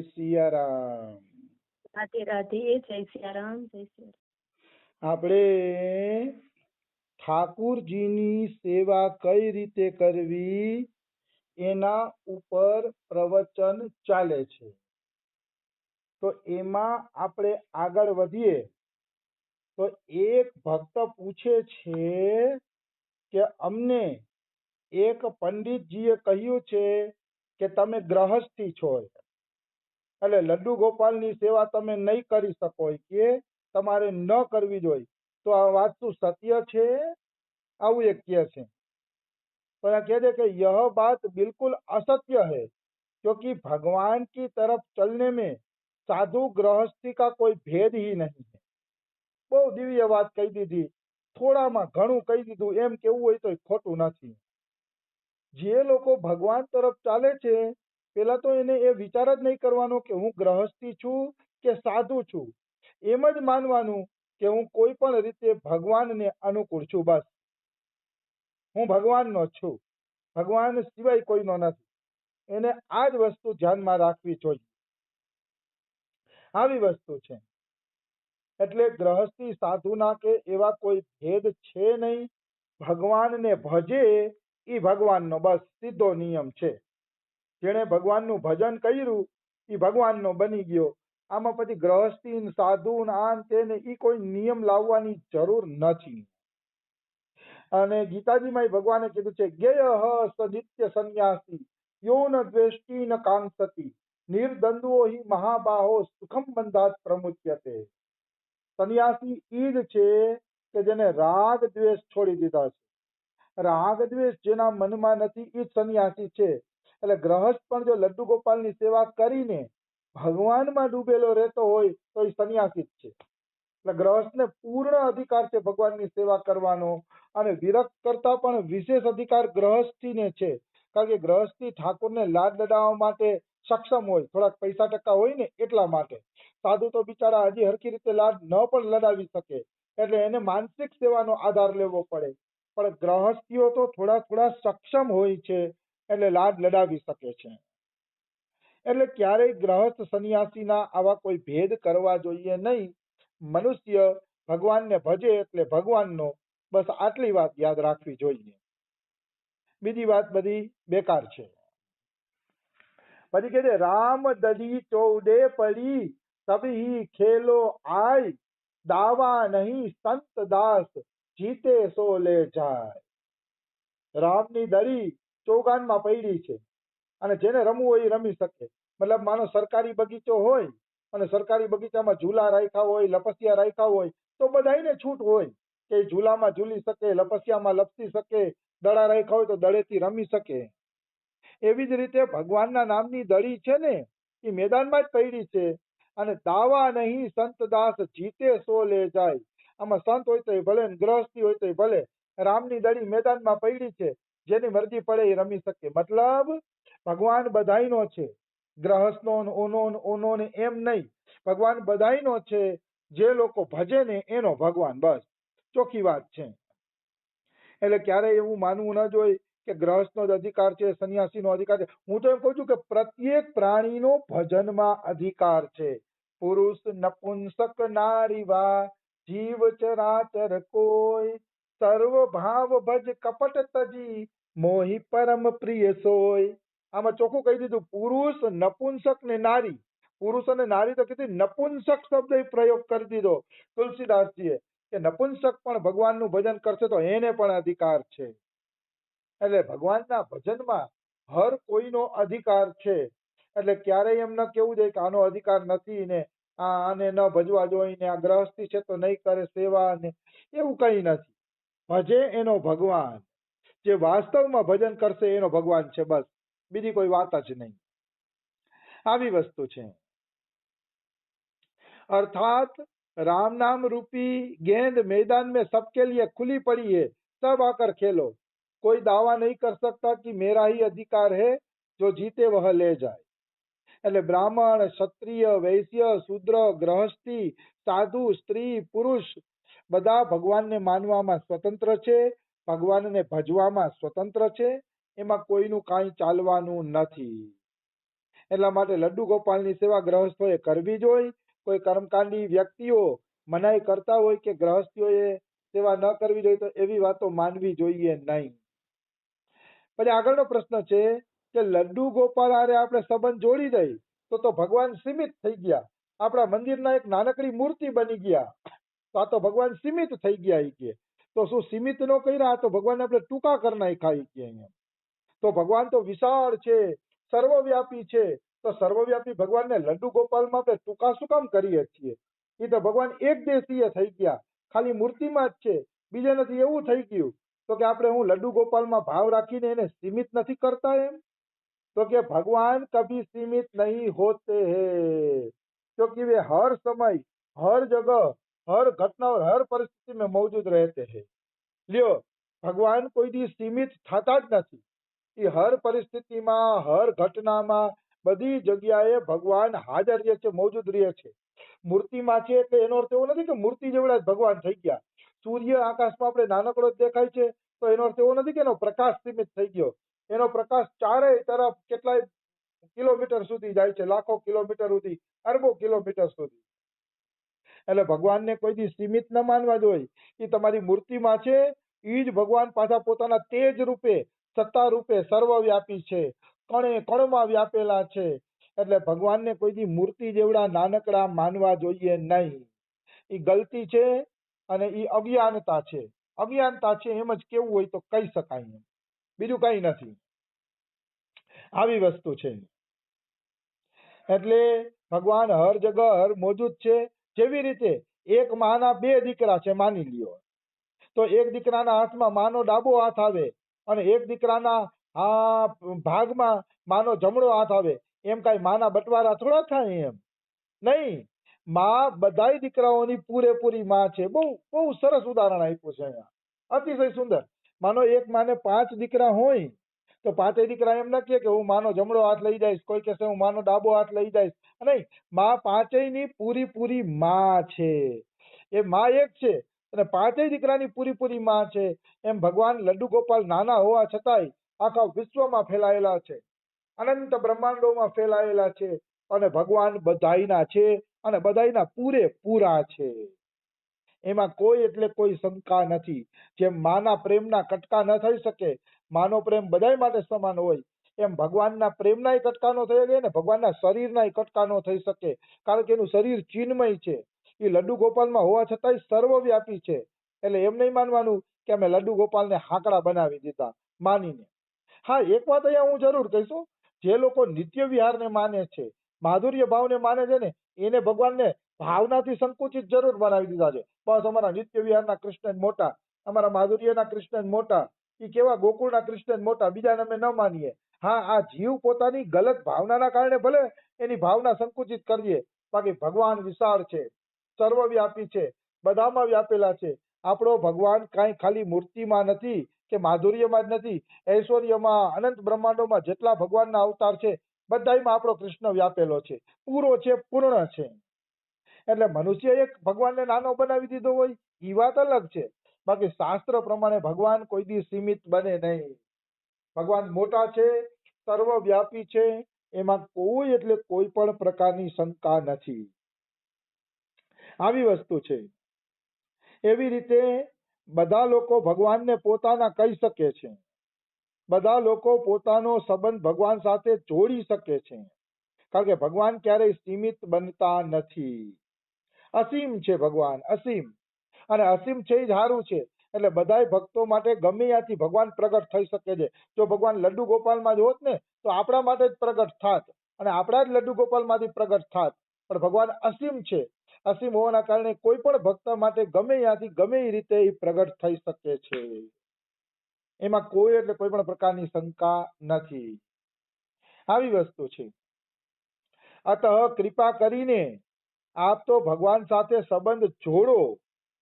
સિયારામ. રાધે રાધે. જય સિયારામ. જય સિયારામ. આપણે ઠાકુરજીની સેવા કઈ રીતે કરવી એના ઉપર પ્રવચન ચાલે છે. તો એમાં આપણે આગળ વધીએ તો એક ભક્ત પૂછે છે કે અમને એક પંડિતજીએ કહ્યું છે કે તમે ગ્રહસ્થી છો, એટલે લડ્ડુ ગોપાલની સેવા તમે નહીં કરી શકો, કે તમારે ન કરવી જોઈએ. તો આ વાત શું સત્ય છે? આવું એક કહે છે. तो यहाँ कह दे कि यह बात बिल्कुल असत्य है, क्योंकि भगवान की तरफ चलने में साधु गृहस्थी का कोई भेद ही नहीं है. બહુ દિવ્ય વાત કહી દીધી, થોડામાં ઘણું કહી દીધું એમ કેવું હોય તો ખોટું નથી. જે લોકો ભગવાન તરફ ચાલે છે પેલા તો એને એ વિચાર જ નહીં કરવાનો કે હું ગ્રહસ્થી છું કે સાધુ છું. એમ જ માનવાનું કે હું કોઈ પણ રીતે ભગવાનને અનુકૂળ છું. બસ હું ભગવાનનો છું, ભગવાન સિવાય કોઈનો નથી. એને આ જ વસ્તુ ધ્યાનમાં રાખવી જોઈએ. આવી વસ્તુ છે. એટલે ગ્રહસ્થી સાધુના કે એવા કોઈ ભેદ છે નહીં. ભગવાનને ભજે એ ભગવાનનો બસ સીધો નિયમ છે. જેણે ભગવાનનું ભજન કર્યું એ ભગવાનનો બની ગયો. આમાં પછી ગ્રહસ્થી સાધુ આન તેને એ કોઈ નિયમ લાવવાની જરૂર નથી. અને ગીતાજીમાં ભગવાને કીધું છે જ્ઞેય સ નિત્ય સંન્યાસી યો ન દ્વેષ્ટિ ન કાંક્ષતિ નિર્દંડો હિ મહાબાહો સુખમ બંધાત પ્રમુચ્યતે. સંન્યાસી ઈ જ છે કે જેને રાગ દ્વેષ છોડી દીધા છે. રાગ દ્વેષ જેના મનમાં નથી એ જ સંન્યાસી છે. એટલે ગ્રહસ્થ પણ જો લડ્ડુ ગોપાલની સેવા કરીને ભગવાનમાં ડૂબેલો રહેતો હોય તો એ સંન્યાસી જ છે. એટલે ગ્રહસ્થને પૂર્ણ અધિકાર છે ભગવાનની સેવા કરવાનો, અને વિરક્ત કરતા પણ વિશેષ અધિકાર ગ્રહસ્થીને છે. કારણ કે ગ્રહસ્થી ઠાકોરને લાડ લડાવવા માટે સક્ષમ હોય, થોડાક પૈસા ટકા હોય ને એટલા માટે. સાધુ તો બિચારા હજી હરખી રીતે લાડ ન પણ લડાવી શકે, એટલે એને માનસિક સેવાનો આધાર લેવો પડે. પણ ગ્રહસ્થીઓ તો થોડા સક્ષમ હોય છે, એટલે લાડ લડાવી શકે છે. એટલે ક્યારેય ગ્રહસ્થ સંન્યાસીના આવા કોઈ ભેદ કરવા જોઈએ નહીં. મનુષ્ય ભગવાનને ભજે એટલે ભગવાનનો, બસ આટલી વાત યાદ રાખવી જોઈએ. બીજી વાત બધી બેકાર છે. પછી કહે છે રામ દધી ચૌડે પડી સભી ખેલો આય દાવા નહીં સંત દાસ જીતે સો લે જાય. રામની દડી ચોગાનમાં પડી છે અને જેને રમવું હોય એ રમી શકે. મતલબ માનો સરકારી બગીચો હોય અને સરકારી બગીચામાં ઝૂલા રાખ્યા હોય, લપસિયા રાખ્યા હોય, તો બધાને છૂટ હોય કે ઝૂલામાં ઝૂલી શકે, લપસિયામાં લપસી શકે, દડા રાખ્યા હોય તો દડેથી રમી શકે. એવી જ રીતે ભગવાનના નામની દડી છે ને એ મેદાનમાં જ પડી છે. અને દાવા નહીં સંત દાસ જીતે સો લે જાય. આમાં સંત હોય તો એ ભલે, ગ્રહસ્થી હોય તો એ ભલે, રામની દડી મેદાનમાં પડી છે, જેની મરજી પડે એ રમી શકે. મતલબ ભગવાન બધાયનો છે, ગ્રહસ્થનો ઓનો ને એમ નહીં. ભગવાન બધાયનો છે, જે લોકો ભજે ને એનો ભગવાન, બસ ચોખ્ખી વાત છે. એટલે ક્યારેય એવું માનવું ન જોઈએ કે ગ્રહસ્થનો જ અધિકાર છે, સંન્યાસીનો અધિકાર છે. હું તો એમ કહું છું કે પ્રત્યેક પ્રાણીનો ભજનમાં અધિકાર છે. પુરુષ નપુંસક નારી વા જીવ ચરાચર કોઈ સર્વ ભાવ ભજ કપટ તજી મોહી પરમ પ્રિય સોય. આમાં ચોખ્ખું કહી દીધું, પુરુષ નપુંસક ને નારી. પુરુષ અને નારી તો કીધી, નપુંસક શબ્દ પ્રયોગ કરી દીધો તુલસીદાસજીએ કે નપુંસક પણ ભગવાનનું ભજન કરશે તો એને પણ અધિકાર છે. એટલે ભગવાનના ભજનમાં હર કોઈનો અધિકાર છે. એટલે ક્યારેય એમ ન કેવું જોઈએ કે આનો અધિકાર નથી ને આને ન ભજવા જોઈએ ને આ ગ્રહસ્થી છે તો નહીં કરે સેવા ને, એવું કઈ નથી. ભજે એનો ભગવાન, જે વાસ્તવમાં ભજન કરશે એનો ભગવાન છે, બસ બીજી કોઈ વાત જ નહીં. આવી વસ્તુ છે. अर्थात राम नाम रूपी गेंद मैदान में सबके लिए खुली पड़ी है, सब आकर खेलो. कोई दावा नहीं कर सकता कि मेरा ही अधिकार है, जो जीते वह ले जाए. એટલે બ્રાહ્મણ, ક્ષત્રિય, વૈશ્ય, શૂદ્ર, ગ્રહસ્થી, સાધુ, સ્ત્રી, પુરુષ બધા ભગવાનને માનવામાં સ્વતંત્ર છે, ભગવાનને ભજવામાં સ્વતંત્ર છે. એમાં કોઈનું કાંઈ ચાલવાનું નથી. એટલા માટે લડ્ડુ ગોપાલની સેવા ગ્રહસ્થોએ કરવી જોઈએ. કોઈ કર્મકાંડી વ્યક્તિઓ મનાઈ કરતા હોય કે ગ્રહસ્થીઓએ સેવા ન કરવી જોઈએ તો એવી વાતો માનવી જોઈએ નહીં. પછી આગળનો પ્રશ્ન છે કે લડ્ડુ ગોપાલ હારે આપણે સંબંધ જોડી દઈ તો ભગવાન સીમિત થઈ ગયા. આપણા મંદિરના એક નાનકડી મૂર્તિ બની ગયા તો આ તો ભગવાન સીમિત થઈ ગયા ઈ કે. તો શું સીમિત નો કર્યા? તો ભગવાન આપણે ટૂંકા કરી નાખ્યા ઈ કે અહીંયા. તો ભગવાન તો વિશાળ છે, સર્વવ્યાપી છે. તો સર્વવ્યાપી ભગવાનને લડ્ડુ ગોપાલમાં આપણે ટૂંકા શું કામ કરીએ છીએ? એ તો ભગવાન એક દેશીય થઈ ગયા, ખાલી મૂર્તિમાં જ છે, બીજે નથી એવું થઈ ગયું. તો કે આપણે હું લડ્ડુ ગોપાલમાં ભાવ રાખીને એને સીમિત નથી કરતા એમ? तो कि भगवान कभी सीमित नहीं होते हैं, क्योंकि वे हर समय, हर जगह, हर घटना और हर परिस्थिति में मौजूद रहते हैं. લ્યો, ભગવાન કોઈ દી સીમિત થતા જ નથી. એ હર પરિસ્થિતિમાં, હર ઘટનામાં, બધી જગ્યાએ ભગવાન હાજર રહે છે, મોજૂદ રહે છે. મૂર્તિમાં છે એટલે એનો અર્થ એવો નથી કે મૂર્તિ જેવડા જ ભગવાન થઈ ગયા. સૂર્ય આકાશમાં આપણે નાનકડો જ દેખાય છે તો એનો અર્થ એવો નથી કે એનો પ્રકાશ સીમિત થઈ ગયો. એનો પ્રકાશ ચારેય તરફ કેટલાય કિલોમીટર સુધી જાય છે, લાખો કિલોમીટર સુધી, અરબો કિલોમીટર સુધી. એટલે ભગવાનને કોઈ દી સીમિત ન માનવા જોઈએ. એ તમારી મૂર્તિમાં છે, એ જ ભગવાન પાછા પોતાના તેજ રૂપે, સત્તા રૂપે સર્વવ્યાપી છે, કણે કણમાં વ્યાપેલા છે. એટલે ભગવાનને કોઈ દી મૂર્તિ જેવડા નાનકડા માનવા જોઈએ નહીં. એ ગલતી છે અને એ અજ્ઞાનતા છે. અજ્ઞાનતા છે એમ જ કેવું હોય તો કહી શકાય, બીજું કઈ નથી. આવી વસ્તુ છે. એટલે ભગવાન હર જગહ હર મોજૂદ છે. જેવી રીતે એક માના બે દીકરા છે માની લ્યો, તો એક દીકરાના હાથમાં માનો ડાબો હાથ આવે અને એક દીકરાના ભાગમાં માનો જમણો હાથ આવે, એમ કઈ માના બટવારા થોડા થાય એમ નહીં. માં બધાય દીકરાઓની પૂરેપૂરી માં છે. બહુ બહુ સરસ ઉદાહરણ આપ્યું છે અહીંયા, અતિશય સુંદર. માનો એક માને 5 દીકરા હોય તો 5 દીકરા એમ ન કહે કે હું માનો જમણો હાથ લઈ જઈશ, કોઈ કહેશે હું માનો ડાબો હાથ લઈ જઈશ. નહીં, માં 5ની પૂરી માં છે. એ માં એક છે અને 5 દીકરાની પૂરી માં છે. એમ ભગવાન લડ્ડુ ગોપાલ નાના હોવા છતાંય આખા વિશ્વમાં ફેલાયેલા છે, અનંત બ્રહ્માંડોમાં ફેલાયેલા છે અને ભગવાન બધાયના છે અને બધાયના પૂરેપૂરા છે. એમાં કોઈ એટલે કોઈ શંકા નથી. જેમ માના પ્રેમના કટકા ન થઈ શકે, માનો પ્રેમ બધાય માટે સમાન હોય, એમ ભગવાનના પ્રેમના કટકા નો થઈ શકે ને ભગવાનના શરીરના કટકા નો થઈ શકે, કારણ કે એનું શરીર ચિન્મય છે. એ લડ્ડુ ગોપાલમાં હોવા છતાંય સર્વવ્યાપી છે. એટલે એમ નહીં માનવાનું કે અમે લડ્ડુ ગોપાલને હાકડા બનાવી દીધા માનીને. હા, એક વાત અહીંયા હું જરૂર કહીશું, જે લોકો નિત્ય વિહારને માને છે, માધુર્ય ભાવને માને છે ને, એને ભગવાનને ભાવનાથી સંકુચિત જરૂર બનાવી દીધા છે. બસ અમારા નિત્ય વિહારના કૃષ્ણ મોટા, અમારા માધુર્યના કૃષ્ણ મોટા, એ કેવા ગોકુળના કૃષ્ણ મોટા, બીજાને અમે ન માનીએ. હા, આ જીવ પોતાની ગલત ભાવનાના કારણે ભલે એની ભાવના સંકુચિત કરીએ, બાકી ભગવાન વિશાળ છે, સર્વવ્યાપી છે, બધામાં વ્યાપેલા છે. આપણો ભગવાન કાંઈ ખાલી મૂર્તિમાં નથી કે માધુર્યમાં જ નથી, ઐશ્વર્યમાં, અનંત બ્રહ્માંડોમાં જેટલા ભગવાનના અવતાર છે બધામાં આપણો કૃષ્ણ વ્યાપેલો છે, પૂરો છે, પૂર્ણ છે. એટલે મનુષ્ય એક ભગવાનને નાનો બનાવી દીધો હોય એ વાત અલગ છે, બાકી શાસ્ત્ર પ્રમાણે ભગવાન કોઈ દી સીમિત બને નહીં. ભગવાન મોટા છે, સર્વવ્યાપી છે, એમાં કોઈ એટલે કોઈ પણ પ્રકારની શંકા નથી. આવી વસ્તુ છે. એવી રીતે બધા લોકો ભગવાનને પોતાના કહી શકે છે, બધા લોકો પોતાનો સંબંધ ભગવાન સાથે જોડી શકે છે, કારણ કે ભગવાન ક્યારેય સીમિત બનતા નથી. અસીમ છે ભગવાન, અસીમ. અને અસીમ છે એ જ સારું છે. એટલે બધાય ભક્તો માટે ગમે ત્યાંથી ભગવાન પ્રગટ થઈ શકે છે. જો ભગવાન લડ્ડુ ગોપાલમાં જ હોત ને તો આપણા માટે જ પ્રગટ થાત અને આપણા જ લડ્ડુ ગોપાલમાંથી પ્રગટ થાત. પણ ભગવાન અસીમ છે. અસીમ હોવાના કારણે કોઈ પણ ભક્ત માટે ગમે ત્યાંથી ગમે એ રીતે એ પ્રગટ થઈ શકે છે. એમાં કોઈ એટલે કોઈ પણ પ્રકારની શંકા નથી. આવી વસ્તુ છે. અતઃ કૃપા કરીને આપ તો ભગવાન સાથે સંબંધ જોડો.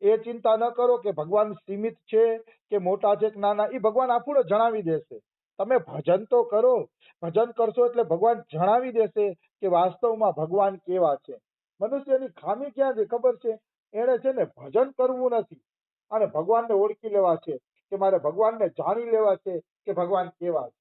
એ ચિંતા ન કરો કે ભગવાન સીમિત છે કે મોટા છે કે નાના, એ ભગવાન આપણને જણાવી દેશે. તમે ભજન તો કરો, ભજન કરશો એટલે ભગવાન જણાવી દેશે કે વાસ્તવમાં ભગવાન કેવા છે. મનુષ્યની ખામી ક્યાં છે ખબર છે? એને છે ને ભજન કરવું નથી અને ભગવાનને ઓળખી લેવા છે કે મારે ભગવાનને જાણી લેવા છે કે ભગવાન કેવા છે.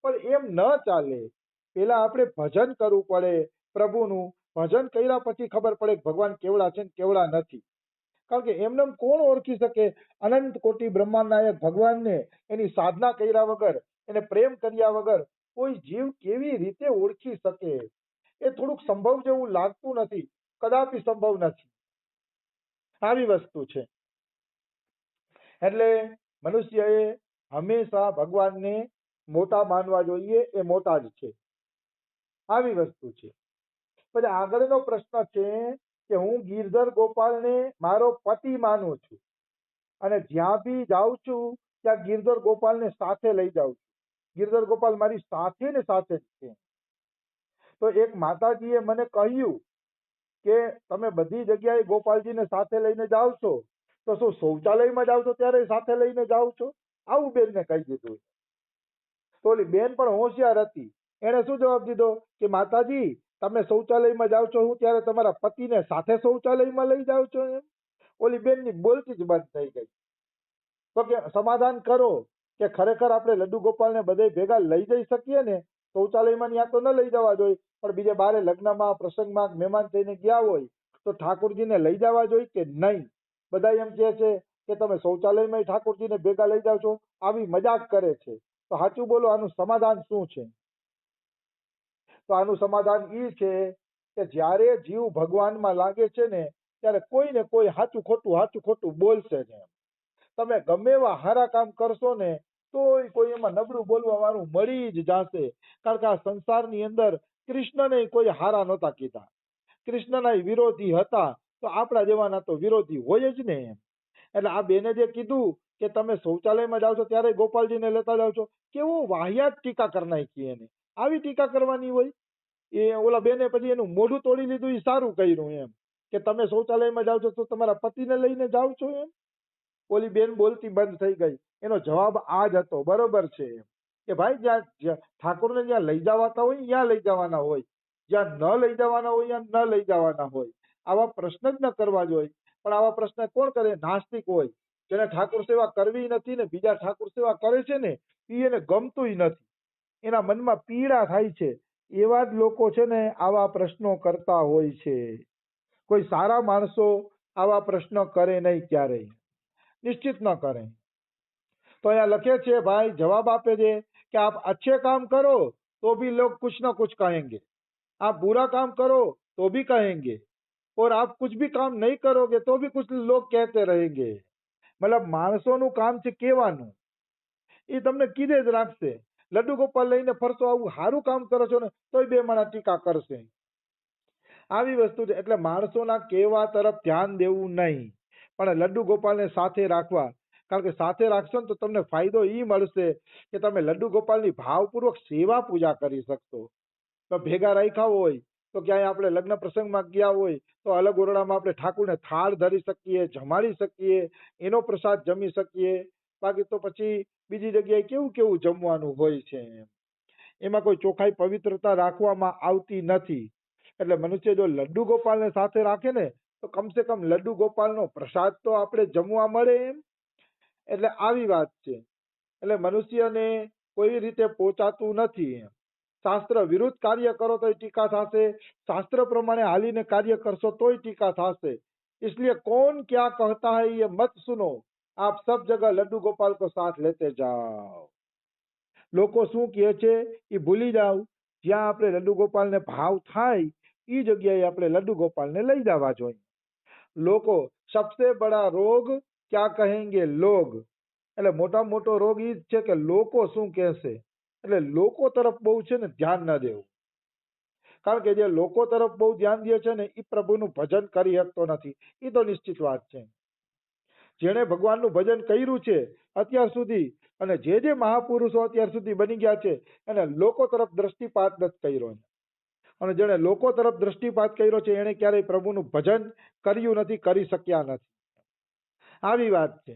પણ એમ ન ચાલે. પેલા આપણે ભજન કરવું પડે પ્રભુનું. ભજન કર્યા પછી ખબર પડે કે ભગવાન કેવડા છે ને કેવડા નથી. કારણ કે એમને કોણ ઓળખી શકે અનંત કોટી બ્રહ્માંડના એક ભગવાનને એની સાધના કર્યા વગર, એને પ્રેમ કર્યા વગર કોઈ જીવ કેવી રીતે ઓળખી શકે? એ થોડુંક સંભવ જેવું લાગતું નથી, કદાપી સંભવ નથી. આવી વસ્તુ છે. એટલે મનુષ્યએ હંમેશા ભગવાનને મોટા માનવા જોઈએ, એ મોટા જ છે. આવી વસ્તુ છે. પછી આગળનો પ્રશ્ન છે કે હું ગિરધર ગોપાલને મારો પતિ માનું છું અને જ્યાં બી જાઉં છું ત્યાં ગિરધર ગોપાલને સાથે લઈ જાઉં છું. ગિરધર ગોપાલ મારી સાથે ને સાથે જ છે. તો એક માતાજીએ મને કહ્યું કે તમે બધી જગ્યાએ ગોપાલજીને સાથે લઈને જાઓ છો, તો શું શૌચાલયમાં જાઓ છો ત્યારે સાથે લઈને જાઓ છો? આવું બેનને કહી દીધું. તો ઓલી બેન પણ હોશિયાર હતી. એને શું જવાબ દીધો કે માતાજી તમે શૌચાલયમાં જાઓ છો હું ત્યારે તમારા પતિને સાથે શૌચાલયમાં લઈ જાઓ છો એમ? ઓલી બેનની બોલતી જ બંધ થઈ ગઈ. તો કે સમાધાન કરો કે ખરેખર આપણે લડ્ડુ ગોપાલને બધે ભેગા લઈ જઈ શકીએ ને, શૌચાલયમાં ત્યાં તો ન લઈ જવા જોઈએ, પણ બીજે બારે લગ્નમાં પ્રસંગમાં મહેમાન થઈને ગયા હોય તો ઠાકોરજીને લઈ જવા જોઈએ કે નહીં? બધા એમ કહે છે કે તમે શૌચાલયમાં ઠાકોરજીને ભેગા લઈ જાઓ છો, આવી મજાક કરે છે. તો સાચું બોલો, આનું સમાધાન શું છે? તો આનું સમાધાન એ છે કે જ્યારે જીવ ભગવાનમાં લાગે છે ને ત્યારે કોઈ ને કોઈ સાચું ખોટું બોલશે જ. તમે ગમે એવા સારા કામ કરશો ને તોય કોઈ એમાં નબળું બોલવા વાળું મળી જ જશે. કારણ કે આ સંસારની અંદર કૃષ્ણને કોઈ હારા નહોતા કીધા, કૃષ્ણના વિરોધી હતા, તો આપણા જેવાના તો વિરોધી હોય જ ને. એટલે આ બેને જે કીધું કે તમે શૌચાલયમાં જાઓ છો ત્યારે ગોપાલજીને લેતા જાઓ છો, કેવું વાહિયાત ટીકા કરી નાખી એને. આવી ટીકા કરવાની હોય? એ ઓલા બેને પછી એનું મોઢું તોડી લીધું, એ સારું કર્યું એમ કે તમે શૌચાલયમાં જાઓ છો તો તમારા પતિને લઈને જાઓ છો એમ. ઓલી બેન બોલતી બંધ થઈ ગઈ. એનો જવાબ આ જ હતો, બરોબર છે કે ભાઈ જ્યાં ઠાકોરને જ્યાં લઈ જવાતા હોય ત્યાં લઈ જવાના હોય, જ્યાં ન લઈ જવાના હોય ત્યાં ન લઈ જવાના હોય. આવા પ્રશ્ન જ ન કરવા જોઈએ. પણ આવા પ્રશ્ન કોણ કરે? નાસ્તિક હોય, જેને ઠાકોર સેવા કરવી નથી ને બીજા ઠાકોર સેવા કરે છે ને એને ગમતુંય નથી, એના મનમાં પીડા થાય છે. એવા જ લોકો છે ને આવા પ્રશ્નો કરતા હોય છે. કોઈ સારા માણસો આવા પ્રશ્નો કરે નહીં, ક્યારેય નિશ્ચિત ન કરે. તો અહીંયા લખે છે ભાઈ, જવાબ આપે છે कि आप अच्छे काम करो तो भी लोग कुछ ना कुछ कहेंगे, आप बुरा काम करो तो भी कहेंगे, और आप कुछ भी काम नहीं करोगे तो भी कुछ लोग कहते रहेंगे. મતલબ માણસોનું કામ છે કહેવાનું, એ તમને કીધે જ રાખશે. લડ્ડુ ગોપાલ લઈને ફરશો, આવું સારું કામ કરો છો ને તોય બે માણસ ટીકા કરશે. આવી વસ્તુ છે. એટલે માણસોના કહેવા તરફ ધ્યાન દેવું નહીં, પણ લડ્ડુ ગોપાલને સાથે રાખવા. કારણ કે સાથે રાખશો ને તો તમને ફાયદો એ મળશે કે તમે લડ્ડુ ગોપાલની ભાવપૂર્વક સેવા પૂજા કરી શકશો. તો ભેગા રાખ્યા હોય તો ક્યાંય આપણે લગ્ન પ્રસંગમાં ગયા હોય તો અલગ ઓરડામાં આપણે ઠાકોરને થાળ ધરી શકીએ, જમાડી શકીએ, એનો પ્રસાદ જમી શકીએ. બાકી તો પછી બીજી જગ્યાએ કેવું કેવું જમવાનું હોય છે, એમાં કોઈ ચોખ્ખાઈ પવિત્રતા રાખવામાં આવતી નથી. એટલે મનુષ્ય જો લડ્ડુ ગોપાલને સાથે રાખે ને તો કમસે કમ લડ્ડુ ગોપાલનો પ્રસાદ તો આપણે જમવા મળે એમ. એટલે આવી વાત છે. એટલે મનુષ્યને કોઈ રીતે પહોંચાતું નથી એમ. શાસ્ત્ર વિરુદ્ધ કાર્ય કરો તો ટીકા થશે, શાસ્ત્ર પ્રમાણે હાલીને કાર્ય કરશો તોય ટીકા થશે. इसलिए कौन क्या कहता है ये मत सुनो, आप सब जगह लड्डू गोपाल को साथ लेते जाओ. લોકો શું કહે છે એ ભૂલી જાવ. જ્યાં આપણે લડ્ડુ ગોપાલને ભાવ થાય એ જગ્યાએ આપણે લડ્ડુ ગોપાલને લઈ જવા જોઈએ. લોકો સબસે બડા રોગ ક્યા કહેંગે લોગ, એટલે મોટામાં મોટો રોગ એ જ છે કે લોકો શું કહેશે. એટલે લોકો તરફ બહુ છે ને ધ્યાન ન દેવું. કારણ કે જે લોકો તરફ બહુ ધ્યાન દે છે ને એ પ્રભુનું ભજન કરી શકતો નથી. એ તો નિશ્ચિત વાત છે. જેણે ભગવાનનું ભજન કર્યું છે અત્યાર સુધી, અને જે મહાપુરુષો અત્યાર સુધી બની ગયા છે એને લોકો તરફ દ્રષ્ટિપાત નથી કર્યો. અને જેણે લોકો તરફ દ્રષ્ટિપાત કર્યો છે એને ક્યારેય પ્રભુનું ભજન કર્યું નથી, કરી શક્યા નથી. આવી વાત છે.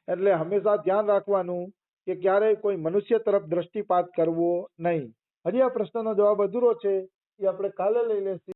એટલે હંમેશા ધ્યાન રાખવાનું કે ક્યારેય કોઈ મનુષ્ય તરફ દ્રષ્ટિપાત કરવો નહીં. હજી આ પ્રશ્નનો જવાબ અધૂરો છે, એ આપણે કાલે લઈ લેશું.